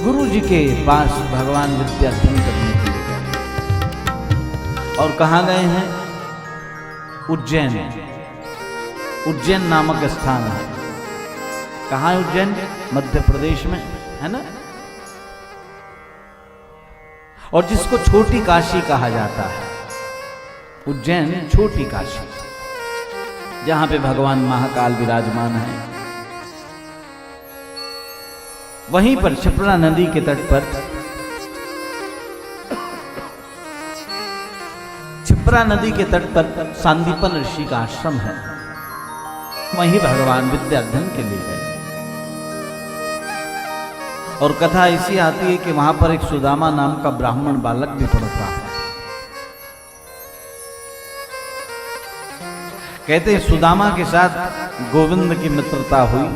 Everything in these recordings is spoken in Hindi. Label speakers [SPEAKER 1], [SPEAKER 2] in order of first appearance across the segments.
[SPEAKER 1] गुरु जी के पास भगवान विद्यार्थी करने के लिए गए। और कहाँ गए हैं? उज्जैन। उज्जैन नामक स्थान है। कहाँ है उज्जैन? मध्य प्रदेश में है ना। और जिसको छोटी काशी कहा जाता है, उज्जैन छोटी काशी, जहां पे भगवान महाकाल विराजमान है। वहीं पर क्षिप्रा नदी के तट पर, क्षिप्रा नदी के तट पर सांदीपन ऋषि का आश्रम है। वहीं भगवान विद्याधन के लिए गए। और कथा ऐसी आती है कि वहां पर एक सुदामा नाम का ब्राह्मण बालक भी पड़ता है। कहते हैं सुदामा के साथ गोविंद की मित्रता हुई।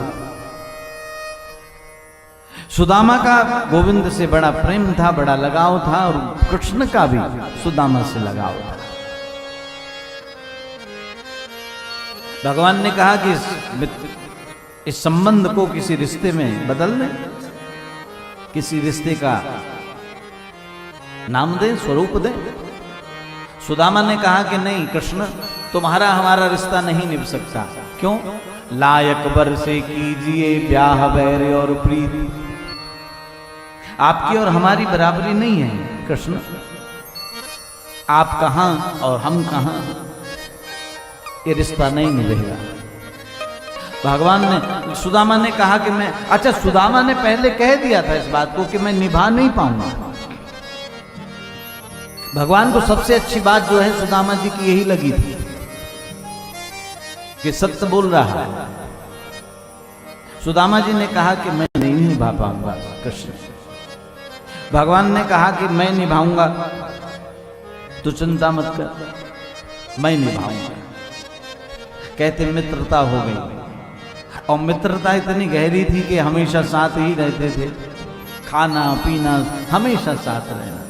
[SPEAKER 1] सुदामा का गोविंद से बड़ा प्रेम था, बड़ा लगाव था, और कृष्ण का भी सुदामा से लगाव था। भगवान ने कहा कि इस संबंध को किसी रिश्ते में बदल दें, किसी रिश्ते का नाम दें, स्वरूप दें। सुदामा ने कहा कि नहीं कृष्ण, तुम्हारा हमारा रिश्ता नहीं निभ सकता। क्यों? लायक बर से कीजिए ब्याह बैर और प्रीति। आपकी और हमारी बराबरी नहीं है कृष्ण। आप कहां और हम कहां, ये रिश्ता नहीं निभेगा। भगवान ने, सुदामा ने कहा कि मैं, अच्छा सुदामा ने पहले कह दिया था इस बात को कि मैं निभा नहीं पाऊंगा। भगवान को सबसे अच्छी बात जो है सुदामा जी की यही लगी थी कि सत्य बोल रहा है। सुदामा जी ने कहा कि मैं नहीं निभा पाऊंगा कृष्ण। भगवान ने कहा कि मैं निभाऊंगा, तू चिंता मत कर, मैं निभाऊंगा। कहते मित्रता हो गई। और मित्रता इतनी गहरी थी कि हमेशा साथ ही रहते थे, खाना पीना हमेशा साथ रहना।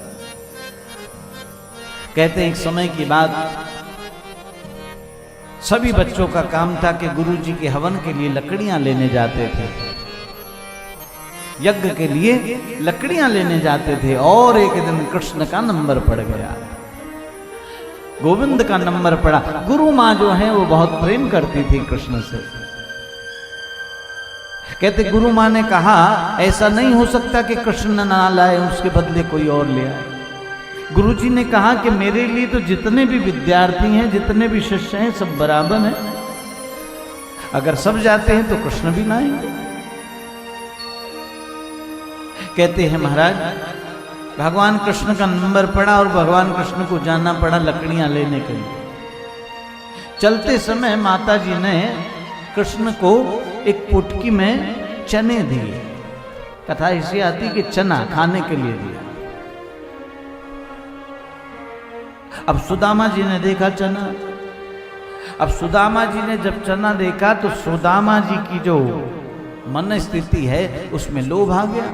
[SPEAKER 1] कहते हैं एक समय की बात, सभी बच्चों का काम था कि गुरु जी के हवन के लिए लकड़ियां लेने जाते थे, यज्ञ के लिए लकड़ियां लेने जाते थे। और एक दिन कृष्ण का नंबर पड़ गया, गोविंद का नंबर पड़ा। गुरु माँ जो है वो बहुत प्रेम करती थी कृष्ण से। कहते गुरु माँ ने कहा ऐसा नहीं हो सकता कि कृष्ण ना लाए, उसके बदले कोई और ले आए। गुरु जी ने कहा कि मेरे लिए तो जितने भी विद्यार्थी हैं, जितने भी शिष्य हैं, सब बराबर हैं। अगर सब जाते हैं तो कृष्ण भी ना आएंगे। कहते हैं महाराज भगवान कृष्ण का नंबर पड़ा और भगवान कृष्ण को जाना पड़ा लकड़ियां लेने के लिए। चलते समय माता जी ने कृष्ण को एक पुटकी में चने दिए। कथा ऐसी आती कि चना खाने के लिए दिया। अब सुदामा जी ने देखा चना। अब सुदामा जी ने जब चना देखा तो सुदामा जी की जो मन स्थिति है उसमें लोभ आ गया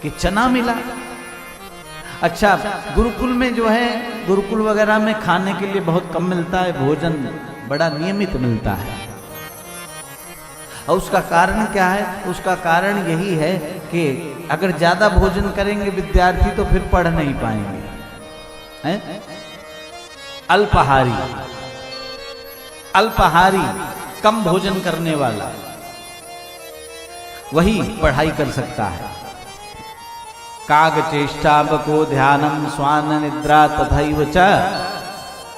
[SPEAKER 1] कि चना मिला। अच्छा गुरुकुल में जो है, गुरुकुल वगैरह में खाने के लिए बहुत कम मिलता है, भोजन बड़ा नियमित मिलता है। और उसका कारण क्या है? उसका कारण यही है कि अगर ज्यादा भोजन करेंगे विद्यार्थी तो फिर पढ़ नहीं पाएंगे, हैं? अल्पाहारी, अल्पाहारी कम भोजन करने वाला वही पढ़ाई कर सकता है। काग चेष्टा बको ध्यानम स्वान निद्रा तथैव च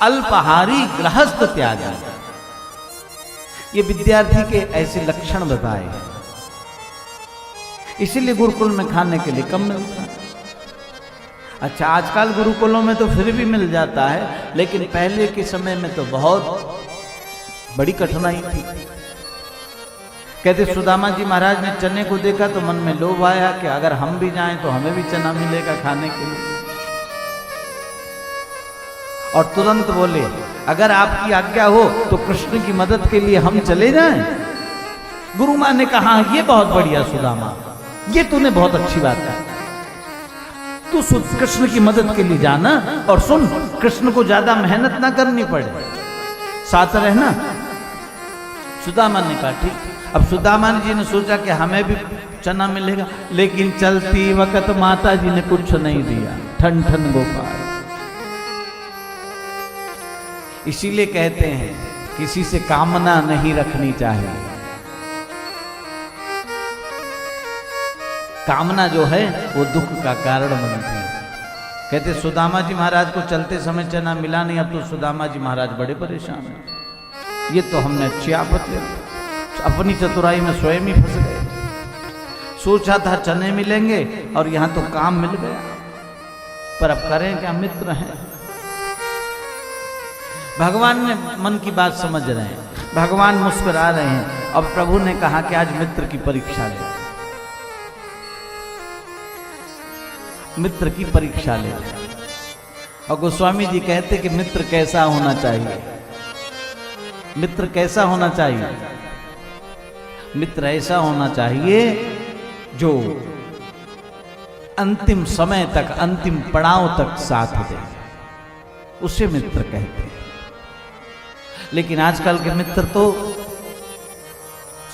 [SPEAKER 1] अल्पाहारी गृहस्थ त्यागी। ये विद्यार्थी के ऐसे लक्षण बताए हैं, इसीलिए गुरुकुल में खाने के लिए कम मिलता है। अच्छा आजकल गुरुकुलों में तो फिर भी मिल जाता है, लेकिन पहले के समय में तो बहुत बड़ी कठिनाई थी। कहते सुदामा जी महाराज ने चने को देखा तो मन में लोभ आया कि अगर हम भी जाएं तो हमें भी चना मिलेगा खाने के लिए। और तुरंत बोले अगर आपकी आज्ञा हो तो कृष्ण की मदद के लिए हम चले जाएं। गुरु मां ने कहा ये बहुत बढ़िया सुदामा, ये तूने बहुत अच्छी बात कही। तू कृष्ण की मदद के लिए जाना और सुन, कृष्ण को ज्यादा मेहनत ना करनी पड़े, साथ रहना। सुदामा ने कहा ठीक। अब सुदामा जी ने सोचा कि हमें भी चना मिलेगा, लेकिन चलती वक्त माता जी ने कुछ नहीं दिया। ठन ठन गोपाल। इसीलिए कहते हैं किसी से कामना नहीं रखनी चाहिए। कामना जो है वो दुख का कारण बनती है। कहते सुदामा जी महाराज को चलते समय चना मिला नहीं, अब तो सुदामा जी महाराज बड़े परेशान हैं। ये तो हमने अच्छी आफत ले, अपनी चतुराई में स्वयं ही फंस गए। सोचा था चने मिलेंगे और यहां तो काम मिल गया, पर अब करें क्या, मित्र हैं। भगवान ने मन की बात समझ रहे हैं, भगवान मुस्कुरा रहे हैं। अब प्रभु ने कहा कि आज मित्र की परीक्षा ले, मित्र की परीक्षा ले। और गोस्वामी जी कहते कि मित्र कैसा होना चाहिए, मित्र कैसा होना चाहिए? मित्र ऐसा होना चाहिए जो अंतिम समय तक, अंतिम पड़ाव तक साथ दे, उसे मित्र कहते हैं। लेकिन आजकल के मित्र तो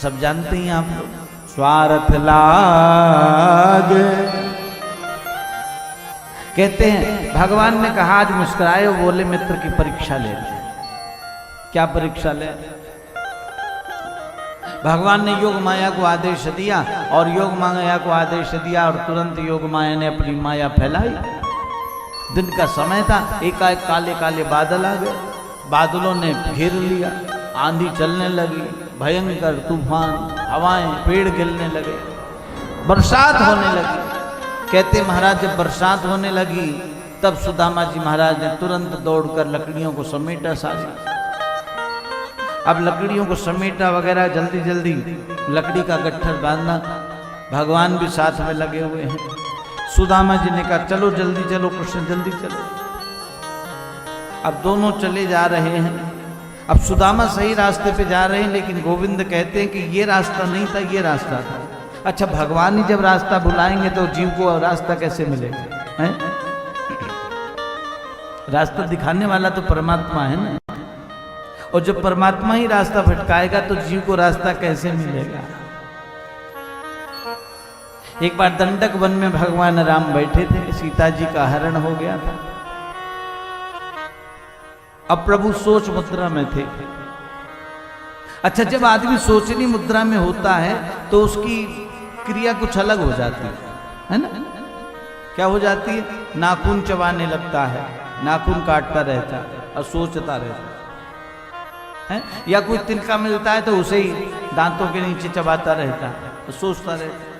[SPEAKER 1] सब जानते हैं आप लोग, स्वार्थ लाग। कहते हैं भगवान ने कहा आज मुस्कुराए, बोले मित्र की परीक्षा ले। क्या परीक्षा ले? भगवान ने योग माया को आदेश दिया और योग माया को आदेश दिया और तुरंत योग माया ने अपनी माया फैलाई। दिन का समय था, एकाएक काले काले बादल आ गए, बादलों ने घेर लिया, आंधी चलने लगी, भयंकर तूफान, हवाएं, पेड़ गिरने लगे, बरसात होने लगी। कहते महाराज जब बरसात होने लगी तब सुदामा जी महाराज ने तुरंत दौड़कर लकड़ियों को समेटा सारी। अब लकड़ियों को समेटा वगैरह, जल्दी जल्दी लकड़ी का गट्ठर बांधना। भगवान भी साथ में लगे हुए हैं। सुदामा जी ने कहा चलो जल्दी चलो कृष्ण, जल्दी चलो। अब दोनों चले जा रहे हैं। अब सुदामा सही रास्ते पे जा रहे हैं, लेकिन गोविंद कहते हैं कि ये रास्ता नहीं था, ये रास्ता था। अच्छा, भगवान ही जब रास्ता बुलाएंगे तो जीव को रास्ता कैसे मिलेगा? है? रास्ता दिखाने वाला तो परमात्मा है ना, और जब परमात्मा ही रास्ता भटकाएगा तो जीव को रास्ता कैसे मिलेगा? एक बार दंडक वन में भगवान राम बैठे थे, सीता जी का हरण हो गया था। अब प्रभु सोच मुद्रा में थे। अच्छा, जब आदमी सोचनी मुद्रा में होता है तो उसकी क्रिया कुछ अलग हो जाती है ना? क्या हो जाती है? नाखून चबाने लगता है, नाखून काटता रहता और सोचता रहता है। या कोई तिनका मिलता है तो उसे ही दांतों के नीचे चबाता रहता है और सोचता रहता।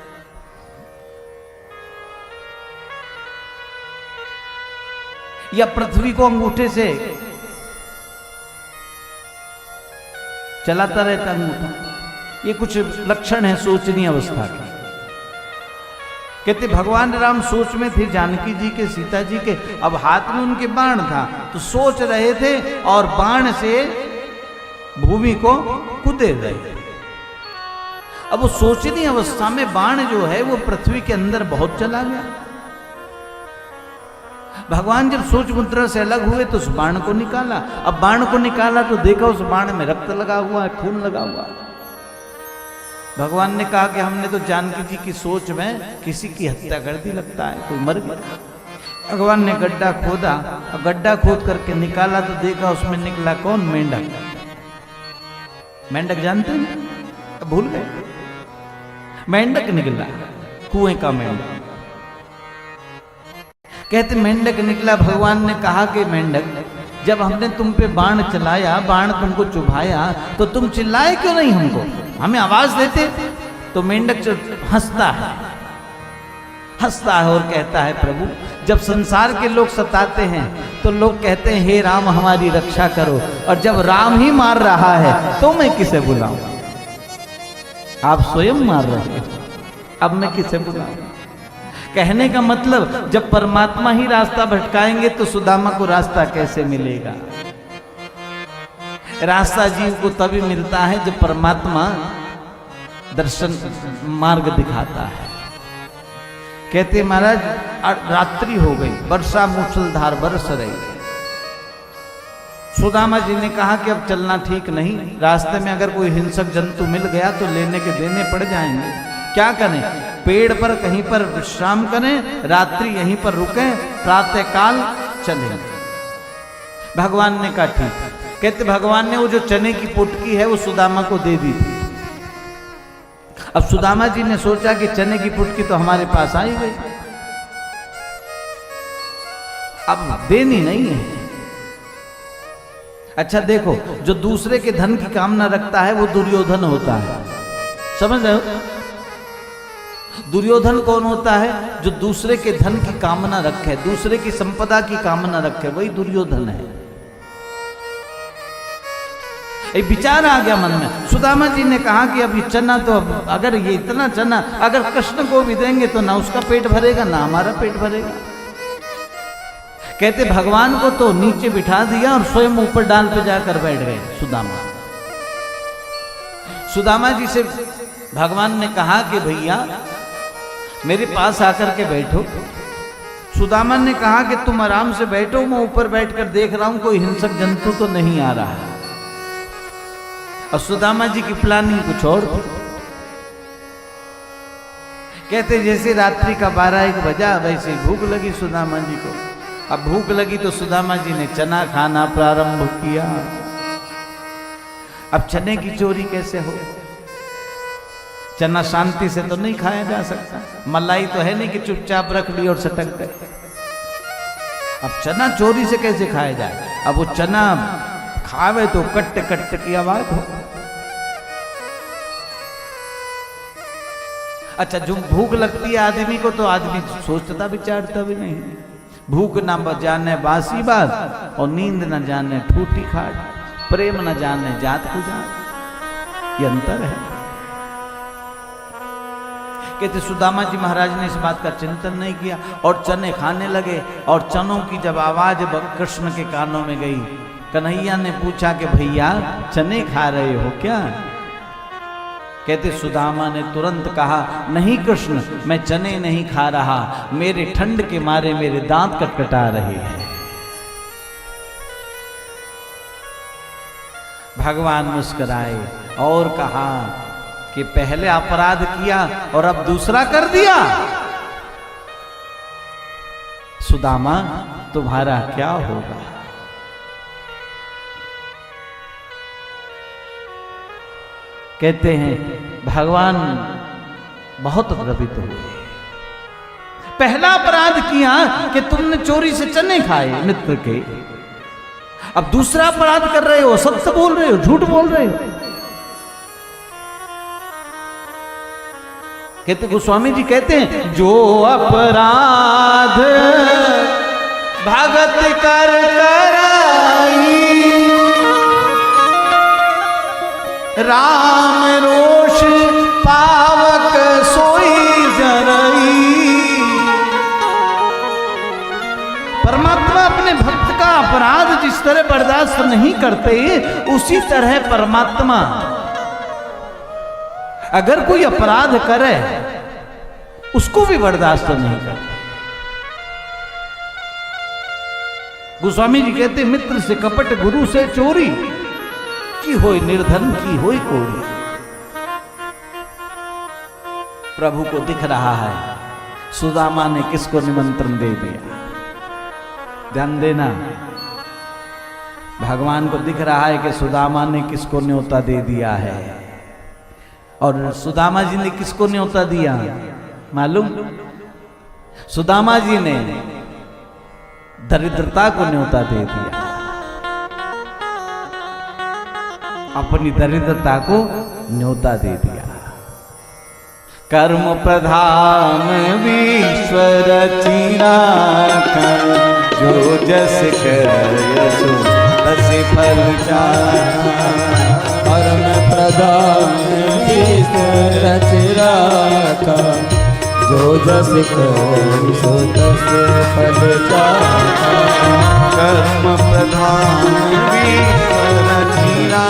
[SPEAKER 1] या पृथ्वी को अंगूठे से चलाता रहता अंगूठा। ये कुछ लक्षण है सोचनी अवस्था के। कहते भगवान राम सोच में थे, जानकी जी के, सीता जी के। अब हाथ में उनके बाण था तो सोच रहे थे और बाण से भूमि को कुदे रहे। अब वो सोचनी अवस्था में बाण जो है वो पृथ्वी के अंदर बहुत चला गया। भगवान जब सोच मुद्रा से अलग हुए तो उस बाण को निकाला। अब बाण को निकाला तो देखा उस बाण में रक्त लगा हुआ है, खून लगा हुआ है। भगवान ने कहा कि हमने तो जानकी जी की सोच में किसी की हत्या कर दी, लगता है कोई मर गया। भगवान ने गड्ढा खोदा और गड्ढा खोद करके निकाला तो देखा उसमें निकला कौन? मेंढक। मेंढक जानते हैं? भूल गए? मेंढक निकला, कुएं का मेंढक। कहते मेंढक निकला। भगवान ने कहा कि मेंढक, जब हमने तुम पे बाण चलाया, बाण तुमको चुभाया, तो तुम चिल्लाए क्यों नहीं हमको? हमें आवाज देते। तो मेंढक हंसता है, हंसता है और कहता है प्रभु, जब संसार के लोग सताते हैं तो लोग कहते हैं हे राम हमारी रक्षा करो, और जब राम ही मार रहा है तो मैं किसे बुलाऊं? आप स्वयं मार रहे हैं, अब मैं किसे बुलाऊं? कहने का मतलब जब परमात्मा ही रास्ता भटकाएंगे तो सुदामा को रास्ता कैसे मिलेगा? रास्ता जीव को तभी मिलता है जब परमात्मा दर्शन मार्ग दिखाता है। कहते महाराज रात्रि हो गई, वर्षा मूसलधार बरस रही। सुदामा जी ने कहा कि अब चलना ठीक नहीं, रास्ते में अगर कोई हिंसक जंतु मिल गया तो लेने के देने पड़ जाएंगे। क्या करें? पेड़ पर कहीं पर विश्राम करें, रात्रि यहीं पर रुकें, प्रातःकाल चलें। भगवान ने कहा ठीक। कहते भगवान ने वो जो चने की पुटकी है वो सुदामा को दे दी थी। अब सुदामा जी ने सोचा कि चने की पुटकी तो हमारे पास आई गई, अब देनी नहीं है। अच्छा देखो, जो दूसरे के धन की कामना रखता है वो दुर्योधन होता है, समझ रहे हो? दुर्योधन कौन होता है? जो दूसरे के धन की कामना रखे, दूसरे की संपदा की कामना रखे, वही दुर्योधन है। एक विचार आ गया मन में। सुदामा जी ने कहा कि अब ये चना तो, अगर ये इतना चना अगर कृष्ण को भी देंगे तो ना उसका पेट भरेगा ना हमारा पेट भरेगा। कहते भगवान को तो नीचे बिठा दिया और स्वयं ऊपर डाल पे जाकर बैठ गए सुदामा। सुदामा जी से भगवान ने कहा कि भैया मेरे पास आकर के बैठो। सुदामा ने कहा कि तुम आराम से बैठो, मैं ऊपर बैठकर देख रहा हूं कोई हिंसक जंतु तो नहीं आ रहा है। और सुदामा जी की प्लानिंग कुछ और थी। कहते जैसे रात्रि का 12-1 बजा वैसे भूख लगी सुदामा जी को। अब भूख लगी तो सुदामा जी ने चना खाना प्रारंभ किया। अब चने की चोरी कैसे हो? चना शांति से तो नहीं खाया जा सकता, मलाई तो है नहीं कि चुपचाप रख ली और सटक गए। अब चना चोरी से कैसे खाया जाए? अब वो चना खावे तो कट कट की आवाज हो। अच्छा, जो भूख लगती है आदमी को तो आदमी सोचता विचारता भी नहीं। भूख ना जाने बासी बात और नींद न जाने ठूठी खाट, प्रेम न जाने जात पुजात, ये अंतर है। कहते सुदामा जी महाराज ने इस बात का चिंतन नहीं किया और चने खाने लगे। और चनों की जब आवाज कृष्ण के कानों में गई, कन्हैया ने पूछा कि भैया चने खा रहे हो क्या? कहते सुदामा ने तुरंत कहा नहीं कृष्ण, मैं चने नहीं खा रहा, मेरे ठंड के मारे मेरे दांत कटकटा रहे हैं। भगवान मुस्कुराए और कहा कि पहले अपराध किया और अब दूसरा कर दिया। सुदामा तुम्हारा क्या होगा? कहते हैं भगवान बहुत द्रवित हुए। पहला अपराध किया कि तुमने चोरी से चने खाए मित्र के, अब दूसरा अपराध कर रहे हो, सत्य बोल रहे हो, झूठ बोल रहे हो। कहते गोस्वामी जी कहते हैं जो अपराध भगत कर कराई, राम रोष पावक सोई जरई। परमात्मा अपने भक्त का अपराध जिस तरह बर्दाश्त नहीं करते, उसी तरह परमात्मा अगर कोई अपराध करे उसको भी बर्दाश्त नहीं करते। गोस्वामी जी कहते मित्र से कपट गुरु से चोरी, की होई निर्धन की होई कोरी। प्रभु को दिख रहा है सुदामा ने किसको निमंत्रण दे दिया। ध्यान देना, भगवान को दिख रहा है कि सुदामा ने किसको न्योता दे दिया है। और सुदामा जी ने किसको न्योता दिया मालूम? सुदामा जी ने दरिद्रता को न्योता दे दिया, अपनी दरिद्रता को न्योता दे दिया। कर्म प्रधान विश्व रचना कर, जो जस करयसु तस फल जाना।
[SPEAKER 2] कर्म प्रधान विश्व रचना कर, जो जस करयसु तस फल जाना।
[SPEAKER 1] कर्म प्रधान विश्व रचना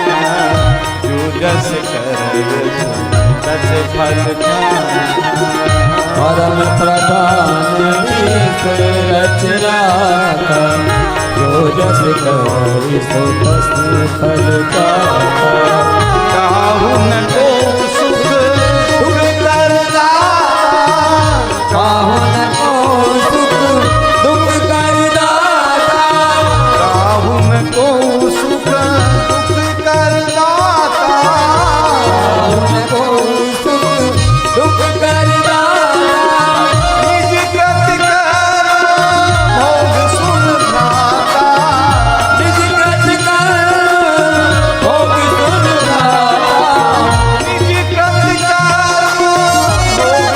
[SPEAKER 1] कर, जो जस करयसु तस फल जाना।
[SPEAKER 2] परम प्रधान विश्व रचना कर, जो जो जस करि सो तस फल पाता।
[SPEAKER 1] काहू न को सुख दुख कर दाता,
[SPEAKER 2] काहू न को सुख दुख कर दाता।
[SPEAKER 1] काहू न को सुख दुख कर दाता,
[SPEAKER 2] काहू न को सुख दुख कर दाता।
[SPEAKER 1] निज कृत कर भोग सुन भ्राता,
[SPEAKER 2] निज कृत कर भोग सुन भ्राता।
[SPEAKER 1] निज कृत कर भोग सुन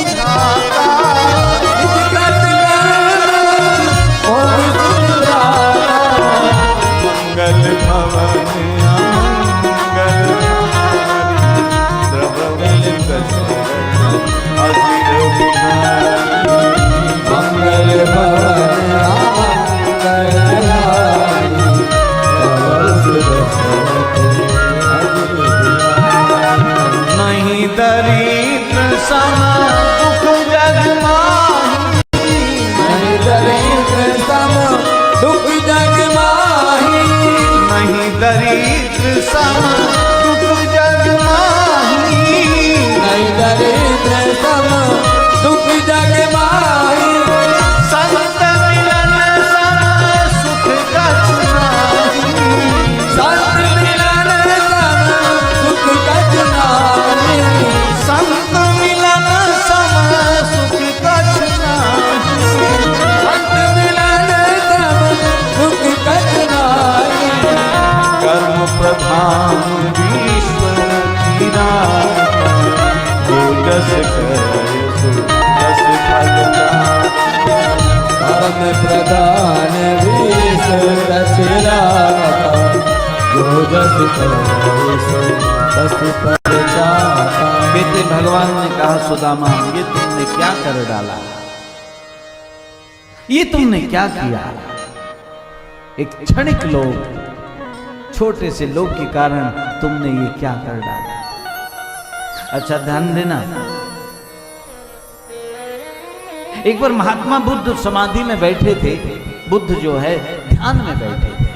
[SPEAKER 1] भ्राता,
[SPEAKER 2] निज कृत कर भोग सुन भ्राता।
[SPEAKER 1] मंगल भवन अमंगल द्रवल दशरथ अजिर बिहारी।
[SPEAKER 2] मंगल भवन मंगलहारी, धवल दशरथ अजिर बिहारी।
[SPEAKER 1] नहीं दरिद्र सम दुख जग माही,
[SPEAKER 2] नहीं दरिद्र सम दुख जग माही।
[SPEAKER 1] नहीं दरिद्र सम दुख जग माही,
[SPEAKER 2] नहीं दरिद्र सम दुख जग माही।
[SPEAKER 1] संत मिलन सम सुख कछु नाही,
[SPEAKER 2] संत मिलन सम सुख कछु नाही।
[SPEAKER 1] संत मिलन सम सुख कछु नाही।
[SPEAKER 2] संत मिलन सम सुख कछु नाही।
[SPEAKER 1] कर्म प्रधान ईश्वर की राह, जो जस करे सो तस फल पाता।
[SPEAKER 2] कर्म प्रधान विष रचराता, जो जस करे सो तस फल पाता।
[SPEAKER 1] कहते भगवान ने कहा सुदामा, ये तुमने क्या कर डाला, ये तुमने क्या किया। एक क्षणिक लोभ, छोटे से लोभ के कारण तुमने ये क्या कर डाला। अच्छा ध्यान देना, एक बार महात्मा बुद्ध समाधि में बैठे थे। बुद्ध जो है ध्यान में बैठे थे,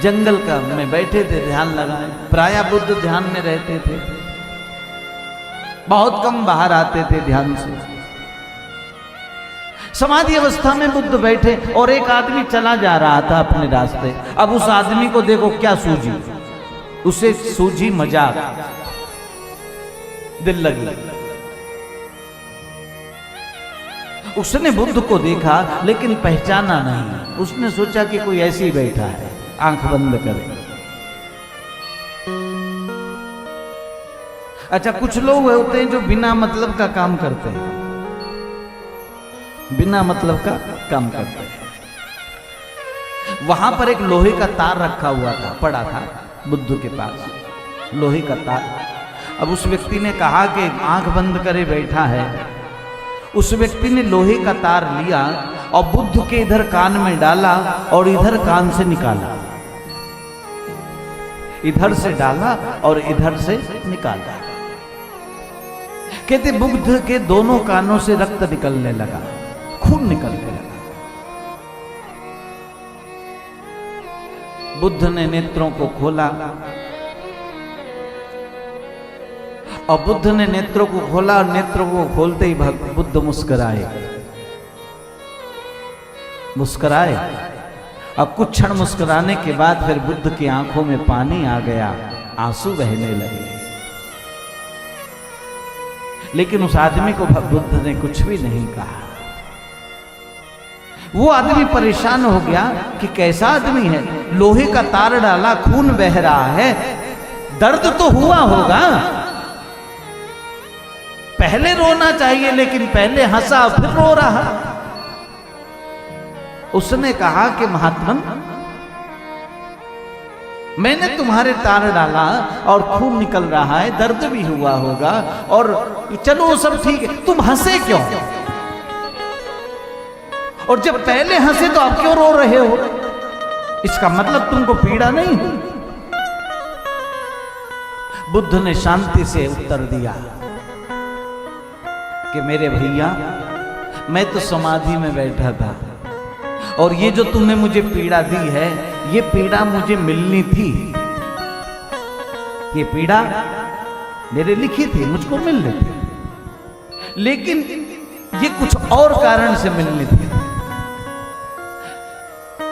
[SPEAKER 1] जंगल का में बैठे थे, ध्यान लगाए। प्रायः बुद्ध ध्यान में रहते थे, बहुत कम बाहर आते थे ध्यान से। समाधि अवस्था में बुद्ध बैठे और एक आदमी चला जा रहा था अपने रास्ते। अब उस आदमी को देखो क्या सूझी, उसे सूझी मजाक, दिल लगी। उसने बुद्ध को देखा लेकिन पहचाना नहीं। उसने सोचा कि कोई ऐसे ही बैठा है, आंख बंद करे। अच्छा, कुछ लोग होते हैं जो बिना मतलब का काम करते हैं, बिना मतलब का काम करते हैं। वहां पर एक लोहे का तार रखा हुआ था, पड़ा था बुद्ध के पास, लोहे का तार। अब उस व्यक्ति ने कहा कि आंख बंद करे बैठा है। उस व्यक्ति ने लोहे का तार लिया और बुद्ध के इधर कान में डाला और इधर कान से निकाला, इधर से डाला और इधर से निकाला। कहते बुद्ध के दोनों कानों से रक्त निकलने लगा, खून निकलने लगा। बुद्ध ने नेत्रों को खोला और बुद्ध ने नेत्रों को खोला और नेत्रों को खोलते ही बुद्ध मुस्कुराए, मुस्कुराए। अब कुछ क्षण मुस्कुराने के बाद फिर बुद्ध की आंखों में पानी आ गया, आंसू बहने लगे। लेकिन उस आदमी को बुद्ध ने कुछ भी नहीं कहा। वो आदमी परेशान हो गया कि कैसा आदमी है, लोहे का तार डाला, खून बह रहा है, दर्द तो हुआ होगा, पहले रोना चाहिए लेकिन पहले हंसा फिर रो रहा। उसने कहा कि महात्मन, मैंने तुम्हारे तार डाला और खून निकल रहा है, दर्द भी हुआ होगा, और चलो वो सब ठीक है, तुम हंसे क्यों? और जब पहले हंसे तो आप क्यों रो रहे हो? इसका मतलब तुमको पीड़ा नहीं हुई? बुद्ध ने शांति से उत्तर दिया कि मेरे भैया, मैं तो समाधि में बैठा था और ये जो तूने मुझे पीड़ा दी है, ये पीड़ा मुझे मिलनी थी। ये पीड़ा मेरे लिखी थी, मुझको मिलनी थी, लेकिन ये कुछ और कारण से मिलनी थी।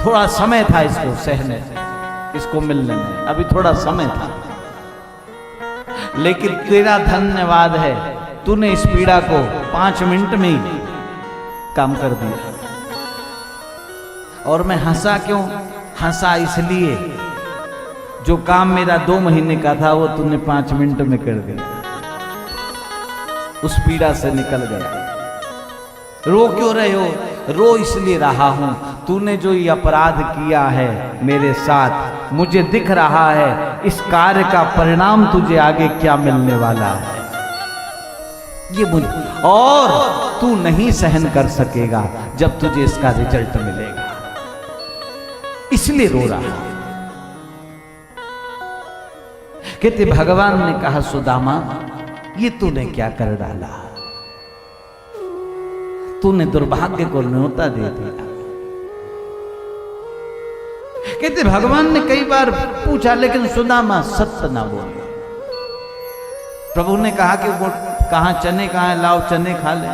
[SPEAKER 1] थोड़ा समय था इसको सहने, इसको मिलने में अभी थोड़ा समय था। लेकिन तेरा धन्यवाद है, तूने इस पीड़ा को 5 मिनट में ही काम कर दिया। और मैं हंसा क्यों? हंसा इसलिए जो काम मेरा 2 महीने का था वो तूने 5 मिनट में कर दिया, उस पीड़ा से निकल गया। रो क्यों रहे हो? रो इसलिए रहा हूं, तूने जो ये अपराध किया है मेरे साथ, मुझे दिख रहा है इस कार्य का परिणाम तुझे आगे क्या मिलने वाला है, ये मुझे, और तू नहीं सहन कर सकेगा जब तुझे इसका रिजल्ट मिलेगा, इसलिए रो रहा। कहते भगवान ने कहा सुदामा, ये तूने क्या कर डाला, तूने दुर्भाग्य को न्योता दे दिया। कहते भगवान ने कई बार पूछा लेकिन सुदामा सत्य ना बोले। प्रभु ने कहा कि वो कहां चने कहां है, लाओ चने खा ले।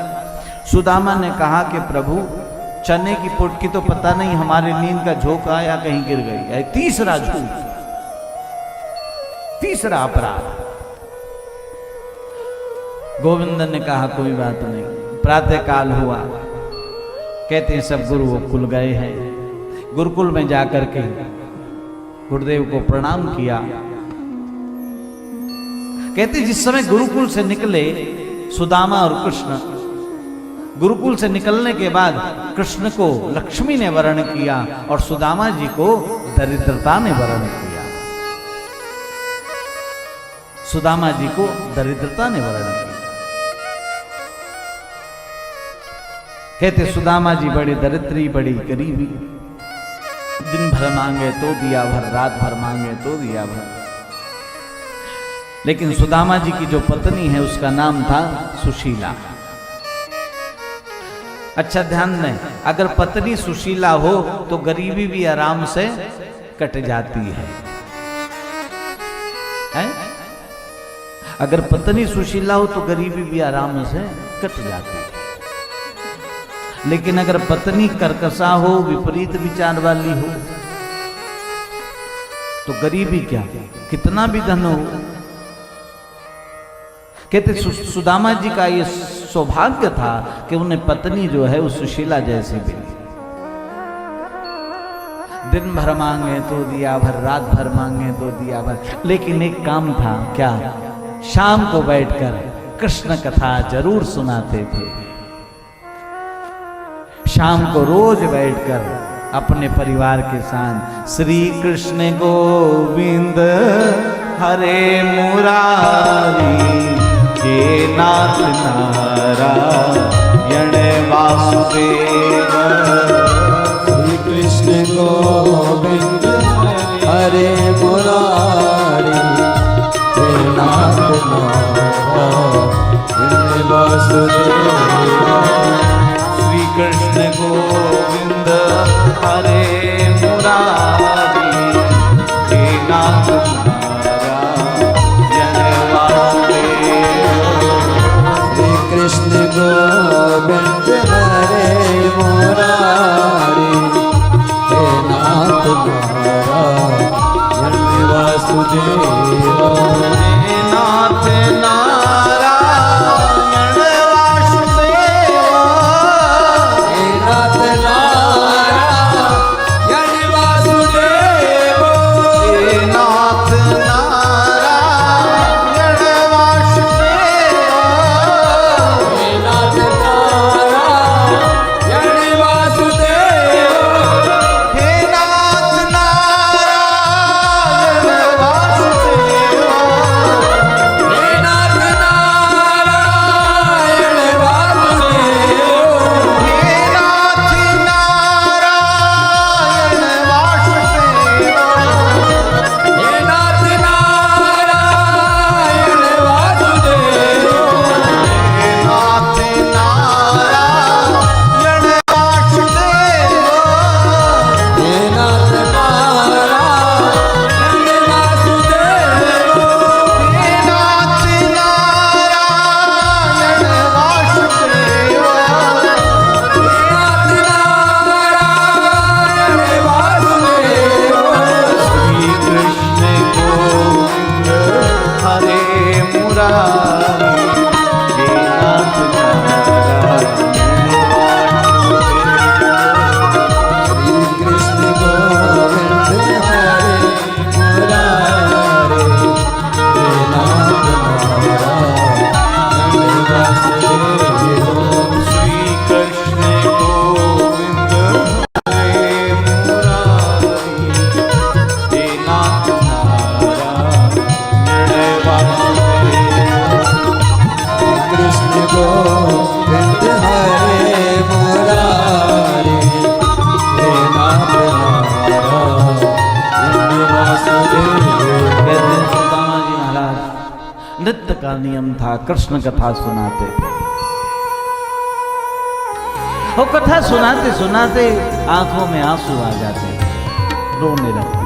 [SPEAKER 1] सुदामा ने कहा कि प्रभु चने की पुटकी तो पता नहीं हमारे नींद का झोंका या कहीं गिर गई है। तीसरा झूठ, तीसरा अपराध। गोविंद ने कहा कोई बात नहीं। प्रातः काल हुआ, कहते हैं सब गुरुकुल गए हैं। गुरुकुल में जाकर के गुरुदेव को प्रणाम किया। कहते जिस समय गुरुकुल से निकले सुदामा और कृष्ण, गुरुकुल से निकलने के बाद कृष्ण को लक्ष्मी ने वरण किया और सुदामा जी को दरिद्रता ने वरण किया। सुदामा जी को दरिद्रता ने वरण किया। कहते सुदामा जी बड़े दरिद्री, बड़ी गरीबी, दिन भर मांगे तो दिया भर, रात भर मांगे तो दिया भर। लेकिन सुदामा जी की जो पत्नी है उसका नाम था सुशीला। अच्छा ध्यान दें, अगर पत्नी सुशीला हो तो गरीबी भी आराम से कट जाती है? अगर पत्नी सुशीला हो तो गरीबी भी आराम से कट जाती है। लेकिन अगर पत्नी कर्कशा हो, विपरीत विचार वाली हो, तो गरीबी क्या, कितना भी धन हो। कहते सुदामा जी का ये सौभाग्य था कि उन्हें पत्नी जो है वो सुशीला जैसी मिली। दिन भर मांगे तो दिया भर, रात भर मांगे तो दिया भर। लेकिन एक काम था, क्या? शाम को बैठकर कृष्ण कथा जरूर सुनाते थे। शाम को रोज बैठकर अपने परिवार के साथ श्री कृष्ण गोविंद हरे मुरारी, हे नाथ नारायण वासुदेव।
[SPEAKER 2] श्री कृष्ण गोविंद हरे मुरारी, हे नाथ नारायण वासुदेव।
[SPEAKER 1] कृष्ण गोविंद हरे मुरारी, हे नाथ नारायण वासुदेव।
[SPEAKER 2] श्री कृष्ण गोविंद हरे मुरारी, हे नाथ नारायण वासुदेव।
[SPEAKER 1] हे नाथ नारायण वासुदेव। नृत्य का नियम था, कृष्ण कथा सुनाते थे। और कथा सुनाते सुनाते आंखों में आंसू आ जाते थे, रोने लगते।